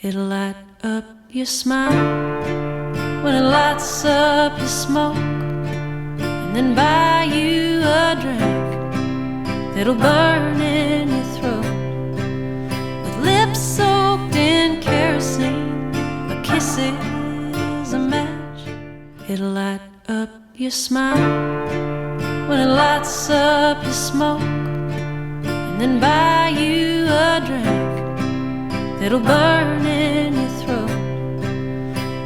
It'll light up your smile when it lights up your smoke, and then buy you a drink that'll burn in your throat. With lips soaked in kerosene, a kiss is a match. It'll light up your smile when it lights up your smoke, and then buy you a drink that'll burn in your throat.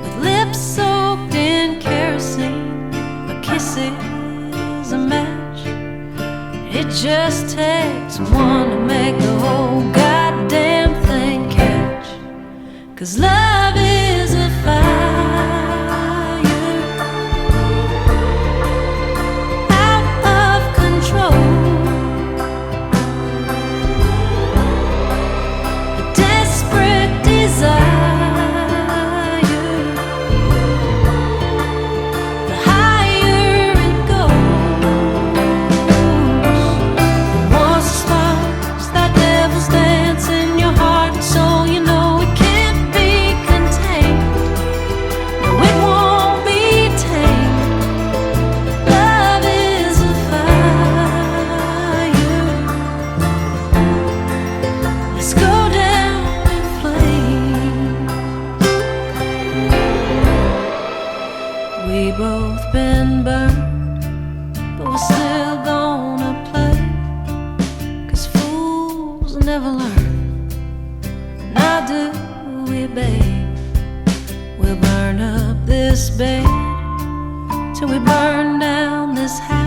With lips soaked in kerosene, a kiss is a match. It just takes one to make the whole goddamn thing catch. 'Cause love is a fire out of control. Bed till we burn down this house.